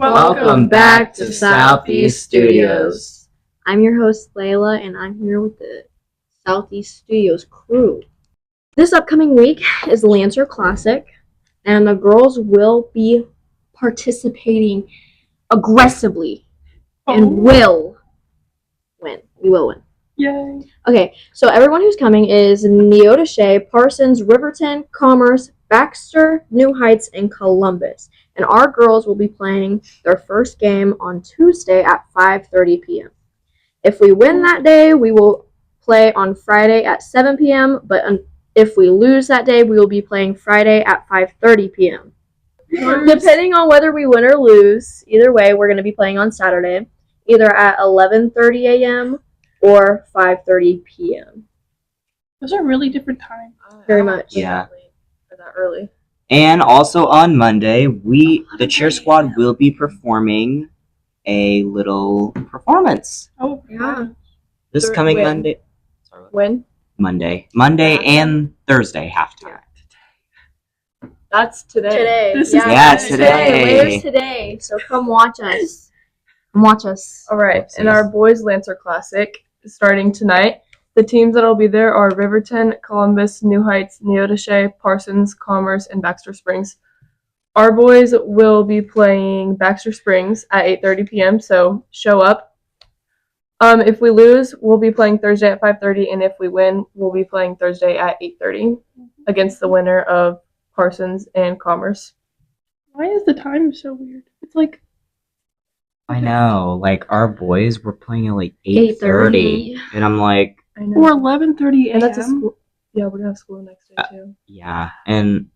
Welcome back to Southeast Studios. I'm your host, Layla, and I'm here with the Southeast Studios crew. This upcoming week is the Lancer Classic, and the girls will be participating aggressively and will win. We will win. Yay. Okay, so everyone who's coming is Neodesha, Parsons, Riverton, Commerce, Baxter, New Heights, and Columbus. And our girls will be playing their first game on Tuesday at 5:30 p.m. If we win that day, we will play on Friday at 7 p.m., but if we lose that day, we will be playing Friday at 5:30 p.m. Depending on whether we win or lose, either way, we're going to be playing on Saturday, either at 11:30 a.m. or 5:30 p.m. Those are really different times. Very much. Yeah. For that early. And also on Monday, the cheer squad will be performing a little performance. Oh, Yeah. This coming Monday. Sorry, When? Monday and Thursday halftime. That's today. This is Yeah, today. today. Later's today. So come watch us. Come watch us. All right, Whoopsies. and our boys Lancer Classic is starting tonight. The teams that'll be there are Riverton, Columbus, New Heights, Neodesha, Parsons, Commerce, and Baxter Springs. Our boys will be playing Baxter Springs at 8:30 p.m. So show up. If we lose, we'll be playing Thursday at 5:30, and if we win, we'll be playing Thursday at 8:30 against the winner of Parsons and Commerce. Why is the time so weird? It's like I know, like our boys were playing at like 8:30, 8:30. and I'm like, I know. or 11:30 a.m. And that's a school. Yeah, we're gonna have school next day too. yeah, and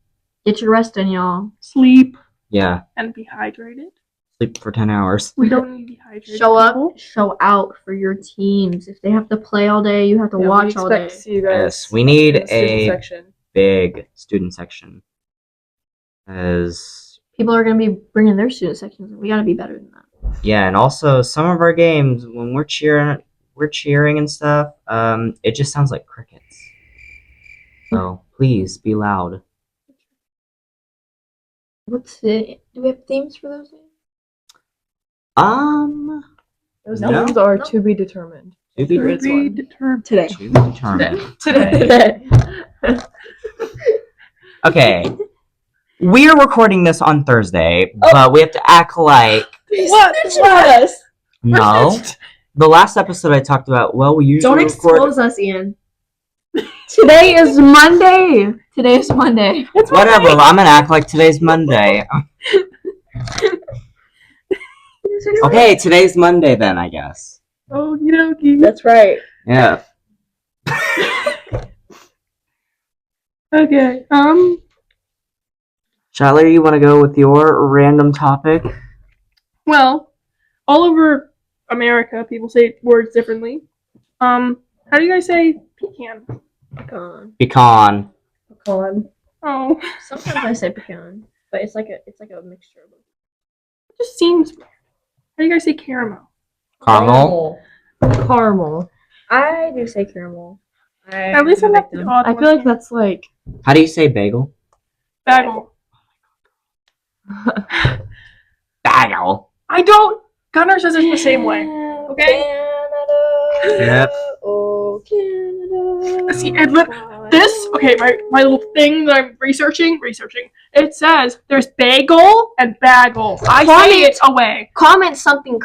Get your rest in, y'all. Sleep yeah, and be hydrated. sleep for 10 hours. We don't need to be hydrated. Show up, people. show out for your teams. If they have to play all day, you have to Yeah, watch we all expect day. to see you guys. Yes, we need in the student a section. big student section. As People are going to be bringing their student sections, and we got to be better than that. yeah, and also some of our games when we're cheering and stuff, it just sounds like crickets. So please be loud. What's it? Do we have themes for those? Those No. names are No. to be determined. To be There is one. Determined. Today. to be determined. Today. Okay. We are recording this on Thursday, but we have to act like What? us. no. The last episode I talked about, well, we usually Don't record expose us, Ian. Today is Monday. Today is Monday. whatever. I'm gonna act like today's Monday. Okay, today's Monday then, I guess. Oh, you That's right. Yeah. Okay. Shylar, you want to go with your random topic? Well, all over America, people say words differently. How do you guys say pecan? Pecan. Pecan. Pecan. Oh, Sometimes I say pecan, but it's like a mixture of both. it just seems weird. How do you guys say caramel? Caramel. Caramel. I do say caramel. At least I'm not the odd I one. feel like that's like How do you say bagel? bagel. Bagel. I don't. Gunnar says it the same way. Okay. Canada. Yep. Oh, Canada. See, and this. Okay, my little thing that I'm researching. It says there's bagel and bagel. I say it away. Comment something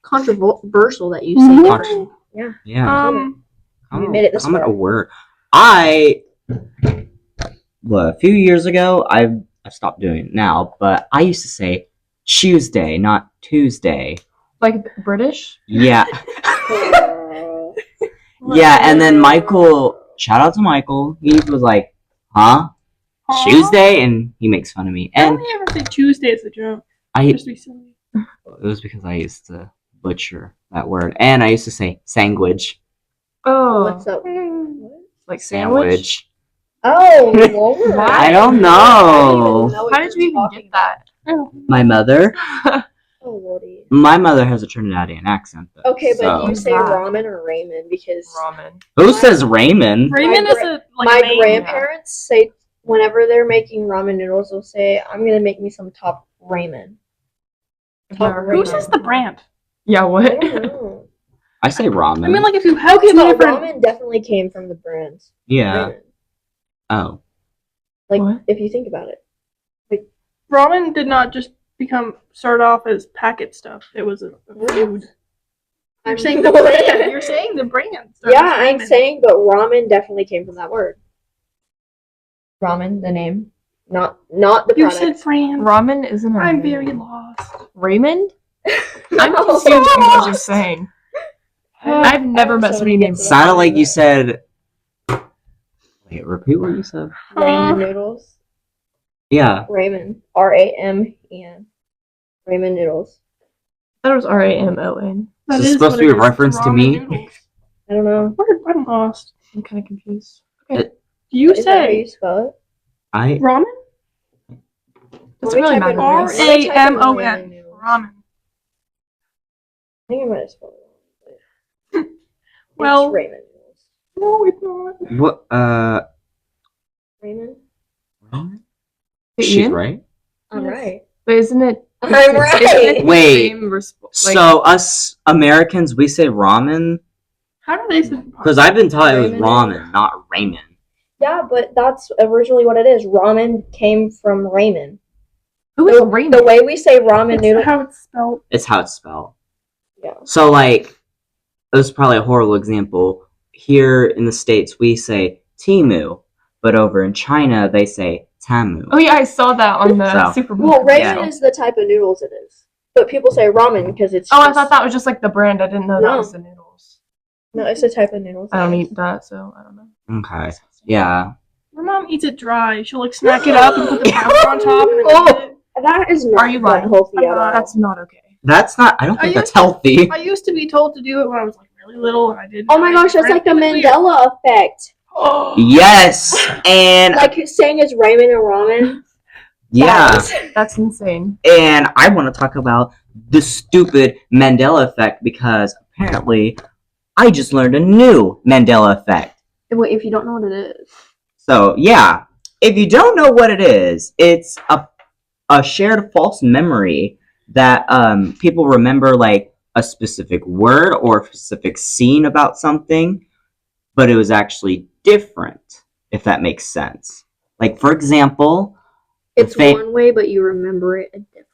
controversial that you say. Mhm. different. Yeah. Yeah. You made it this comment far. a word. Well, a few years ago, I've stopped doing it now, but I used to say Tuesday, not Tuesday. like British. Yeah. Yeah, and then Michael, shout out to Michael, he was like, huh? Huh? Tuesday? And he makes fun of me. I And only ever say Tuesday as a joke. I Just be silly. it was because I used to butcher that word. And I used to say sandwich. Oh, What's up? like sandwich. Oh, Lord. I don't know. How did you even get that? My mother? Oh, Lordy. My mother has a Trinidadian accent, though. Okay, but so. do you say Wow. ramen or ramen? Because Ramen. Who says Raymond? Raymond is my a name. grandparents say whenever they're making ramen noodles, they'll say, "I'm gonna make me some top ramen." I've never heard Who of says it. the brand? Yeah, I what? don't know. I say ramen. I mean, like if you have Okay, two but different. ramen definitely came from the brand. yeah. Ramen. Oh. Like, What? if you think about it. Ramen did not just start off as packet stuff. It was a food. You're saying the brand. You're saying the brand. started Yeah, as I'm ramen. saying, but ramen definitely came from that word. Ramen, the name, not the You product. said brand. Ramen isn't a I'm name. very lost. Raymond? No. I'm confused with what you're saying. I've never met somebody named Sounded like you said. Wait, repeat what you said. Ramen noodles. Yeah. Ramen. R-A-M-E-N. Ramen noodles. I thought it was R-A-M-O-N. That Is this is supposed what to be it a is. reference It's to ramen me? noodles. I don't know. I'm lost. I'm kind of confused. You Is that how you say spell it? I. ramen? Does Let it me really type in matter? R Let me type in A M O ramen N. noodles. Ramen. I think I might have spelled it wrong. Well- it's ramen noodles. No, it's not. What? Ramen? She's Ian? right. I'm Yes. right. But isn't it? I'm isn't it right. the Wait, same like, So us Americans, we say ramen How do they say? because I've been taught it was Ramen. ramen, not ramen. Yeah, but that's originally what it is. Ramen came from ramen. who is Raymond? The way we say ramen It's noodle. how it's spelled. It's how it's spelled. Yeah. So like, this is probably a horrible example. Here in the States, we say Timu, but over in China, they say Tamu. Oh yeah, I saw that on the So- Super Bowl. Well, ramen Yeah. is the type of noodles it is. But people say ramen because it's. Oh, I just- thought that was just like the brand. I didn't know that No. was the noodles. No, it's a type of noodles. I don't eat that, so I don't know. Okay. Yeah. My mom eats it dry. She'll like snack it up and put the powder on top and then eat Oh, it. that is not Are you lying? healthy I'm at all. not. That's not okay. That's not. I don't I think that's used to- healthy. I used to be told to do it when I was like really little, and I didn't. Oh my gosh, that's like the Mandela effect. Oh. Yes, and Like saying it's ramen and ramen. yeah, That's insane. and I want to talk about the stupid Mandela effect because apparently I just learned a new Mandela effect. Wait, if you don't know what it is. So yeah, if you don't know what it is, it's a shared false memory that people remember like a specific word or a specific scene about something, but it was actually different, if that makes sense. Like for example, It's Fa- one way, but you remember it a different.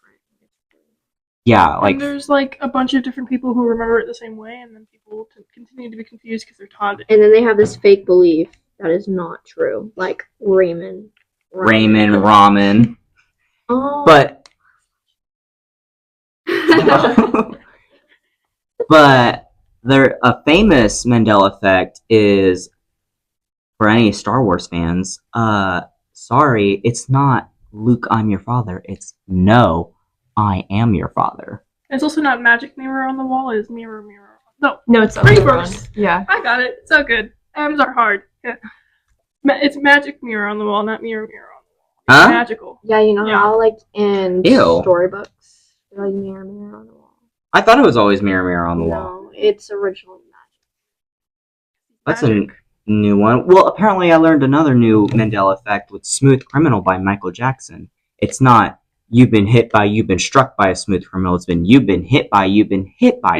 yeah, like And there's like a bunch of different people who remember it the same way, and then people continue to be confused because they're taught it. And then they have this fake belief that is not true, like ramen. ramen. Oh. But but there a famous Mandela effect is for any Star Wars fans. Sorry, it's not Luke, I'm your father. It's no, I am your father. It's also not magic mirror on the wall. It's mirror mirror. No, No, it's the other Reverse. one. Yeah. I got it. So good. M's are hard. Yeah. It's magic mirror on the wall, not mirror mirror on the wall. It's Huh? magical. Yeah, you know Yeah. how like in Ew. storybooks, they're like mirror on the wall. I thought it was always mirror mirror on the wall. No, it's originally magic. That's Magic. a new one. Well, apparently I learned another new Mandela effect with Smooth Criminal by Michael Jackson. It's not you've been struck by a smooth criminal. It's been you've been hit by a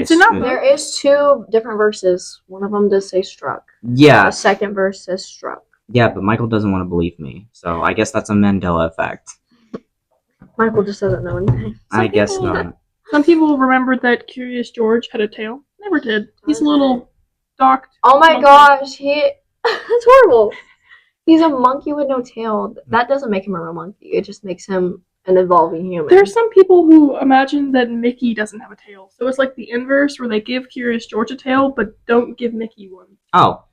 It's enough. smooth. There is two different verses. One of them does say struck. Yeah, The second verse says struck. yeah, but Michael doesn't want to believe me. So I guess that's a Mandela effect. Michael just doesn't know anything. I guess people- not. Some people remembered that Curious George had a tail. Never did. He's a little docked. Oh my monkey. gosh, that's horrible. He's a monkey with no tail. That doesn't make him a real monkey. It just makes him an evolving human. There's some people who imagine that Mickey doesn't have a tail. So it's like the inverse where they give Curious George a tail but don't give Mickey one. Oh,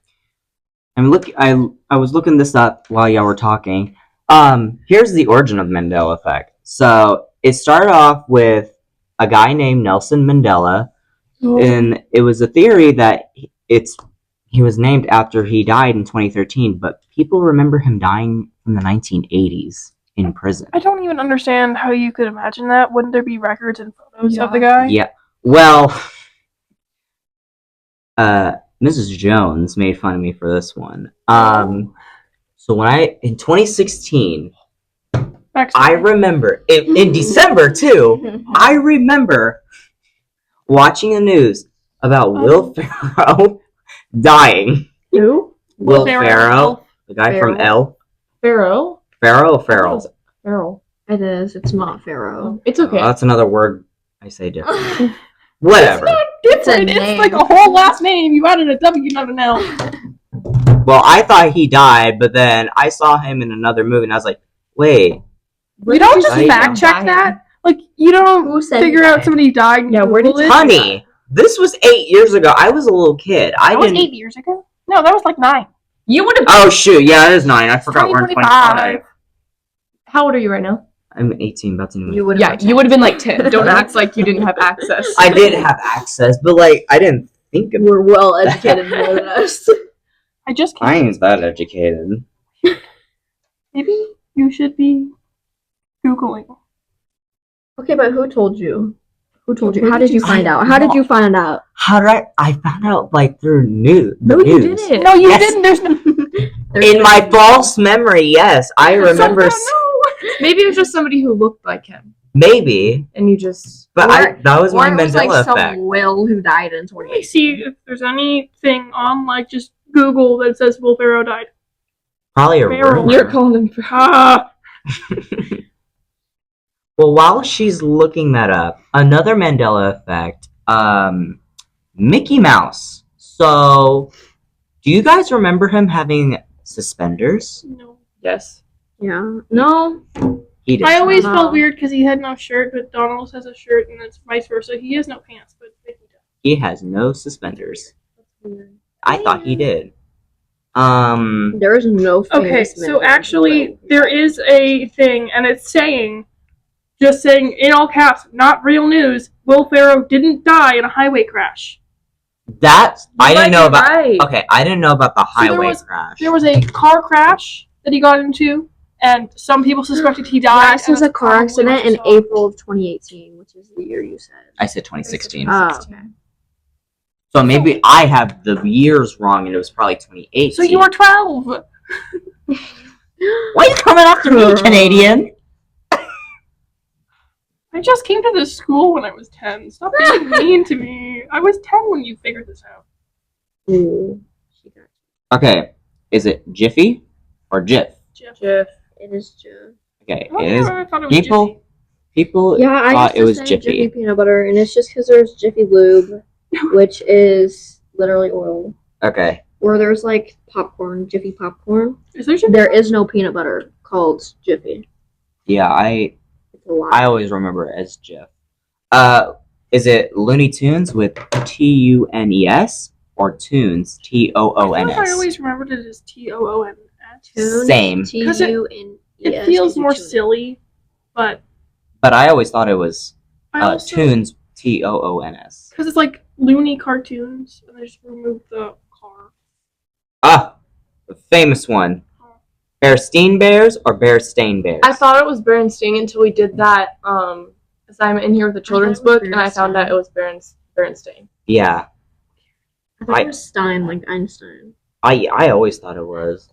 I was looking this up while y'all were talking. Here's the origin of the Mandela effect. So it started off with a guy named Nelson Mandela, and it was a theory that he was named after he died in 2013, but people remember him dying from the 1980s in prison. I don't even understand how you could imagine that. Wouldn't there be records and photos of the Yeah. guy? Yeah. Well, Mrs. Jones made fun of me for this one. So in 2016, I remember in December too. I remember watching the news about Will Ferrell dying. Who? Will Ferrell. Ferrell, the guy from Ferrell. Elf. Pharaoh? Ferrell or I thought it Ferrell? was Pharaoh. It is. It's not Pharaoh. It's okay. That's another word I say different. Whatever. Different. It's a It's like name. a whole last name. You added a W, not an L. Well, I thought he died, but then I saw him in another movie, and I was like, wait. You don't just say fact check dying? that. Like you don't Who said figure he out died? somebody died. And Yeah, where did Google it. Honey, this was 8 years ago. I was a little kid. I That was didn't. 8 years ago. No, that was like 9. You would have. Oh shoot! Yeah, it is 9. I forgot we're in 2025. 25. How old are you right now? I'm 18, about to do You would. Yeah, you would have been like 10. Don't act like you didn't have access. I did have access, but like I didn't think of it. We're well educated more than us. I just I can't. ain't that educated. Maybe you should be Googling. Okay, but who told you? Who told you? Where How did did you you find see out? it? How did you find out? How did I found out like through the No, you news. didn't. No, you Yes. didn't. There's no. In my false memory, yes, I remember. Maybe it was just somebody who looked like him, Maybe, and you just. but that was Or my it was Mandela like effect. some Will who died in Let 2018. me see if there's anything on like just Google that says Will Ferrell died. Probably a Feral. rumor. You're calling him for. Ah, Well, while she's looking that up, another Mandela effect, Mickey Mouse. So, do you guys remember him having suspenders? no. Yes. Yeah. No. He did. I always No. felt weird because he had no shirt, but Donald has a shirt, and it's vice versa. He has no pants, but Mickey does. He has no suspenders. That's weird. I thought he did. There is no. Okay, famous so Mandela actually, Will. there is a thing, and it's just saying in all caps, not real news. Will Ferrell didn't die in a highway crash. I didn't know about. Right. Okay, I didn't know about the So there highway was- crash. There was a car crash that he got into, and some people suspected he died. Yeah, this was and a car that's probably accident what you in saw. April of 2018, which is the year you said. I said 2016. Oh, okay. So maybe I have the years wrong, and it was probably 2018. So you were 12. Why are you coming after me, Canadian? I just came to this school when I was 10. Stop being mean to me. I was 10 when you figured this out. Ooh. Okay, is it Jiffy or Jif? Jeff. Jeff. It is Jiff. Okay, Oh, it is. I thought it was Jiffy. People Yeah, I thought used it to was say Jiffy. peanut butter, and it's just because there's Jiffy Lube, which is literally oil. Okay, Or there's like popcorn, Jiffy popcorn. Is there Jiffy? There is no peanut butter called Jiffy. yeah, I It's a lie. always remember it as Jif. Is it Looney Tunes with TUNES or Tunes I feel like I TOONS? always remembered it as TOONS. Tune, Same. TUNES. It feels more tune. silly, but But I always thought it was I also Tunes TOONS. because it's like loony cartoons, and they just removed the car. Ah, the famous one. Bearstein Bears or Bearstain Bears? I thought it was Berenstain until we did that assignment in here with the children's it was book, and I found Berenstain. out it was Berenstain. Yeah, I thought it was Stein, like Einstein. I always thought it was.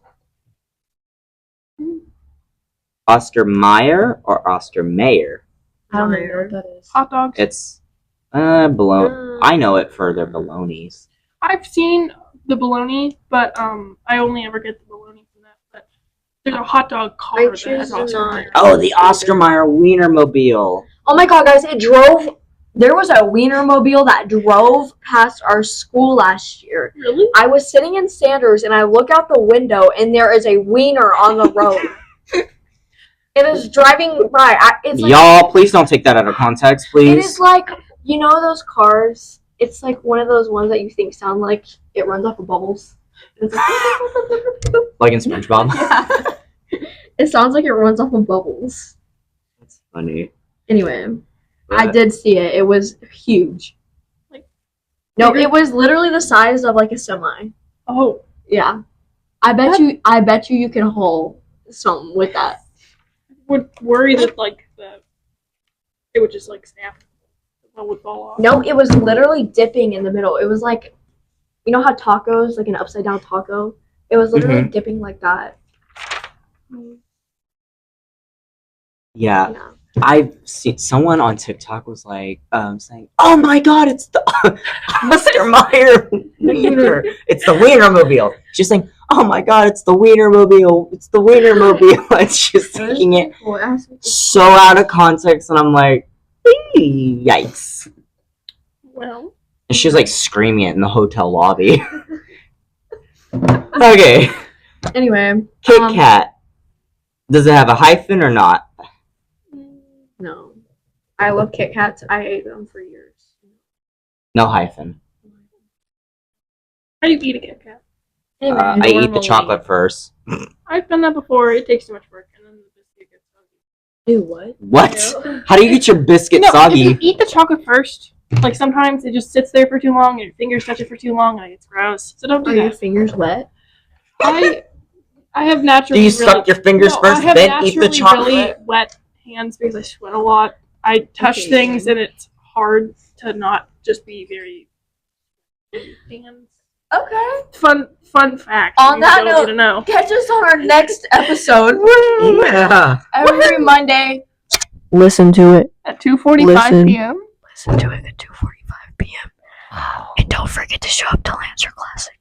Ostermeyer or Ostermayer? I don't even know what that is. Hot dogs. It's bologna. I know it for their bolognas. I've seen the bologna, but I only ever get the bologna from that. But there's a hot dog car I that choose has to Oscar not- Mayer. Oh, the Ostermeyer Wienermobile. Oh my god, guys, it drove. There was a Wienermobile that drove past our school last year. Really? I was sitting in Sanders and I look out the window and there is a wiener on the road. It is driving by. It's like, Y'all, please don't take that out of context, please. it is like, you know those cars? It's like one of those ones that you think sound like it runs off of bubbles. It's Like in SpongeBob. yeah. It sounds like it runs off of bubbles. That's funny. Anyway, I But- did see it. It was huge. Like, No, bigger? it was literally the size of like a semi. Oh, Yeah. I bet you can haul something with that. would worry that like it would just like snap. One would fall off. No, it was literally dipping in the middle. It was like, you know how tacos, like an upside down taco? It was literally dipping like that. Yeah. Yeah. I've seen someone on TikTok was like saying, "Oh my God, it's the Oscar Mayer Wiener. It's the Wienermobile." She's saying, "Oh my God, it's the Wienermobile. It's the Wienermobile." And she's taking it so out of context, and I'm like, "Yikes!" Well, And she's like screaming it in the hotel lobby. Okay, Anyway, Kit Kat. Does it have a hyphen or not? no. I love Kit Kats. I ate them for years. No hyphen. how do you eat a Kit Kat? Anyway, I eat the normally- chocolate first. I've done that before. It takes too much work, and then the biscuit gets soggy. Ew, what? What? How do you get your biscuit No, soggy? if you eat the chocolate first, like sometimes it just sits there for too long, and your fingers touch it for too long, and it's gross. So don't do Are your that. fingers wet? I have naturally Do you really, suck your fingers no, first, I have then eat the naturally chocolate? really wet hands because I sweat a lot. I touch Okay, things, then. and it's hard to not just be very hands. Okay. Fun fact. On you that don't note- need to know. Catch us on our next episode. Yeah. Every Monday. Listen to it. At 2:45 Listen. p.m. Listen to it at 2:45 p.m. Wow. And don't forget to show up to Lancer Classic.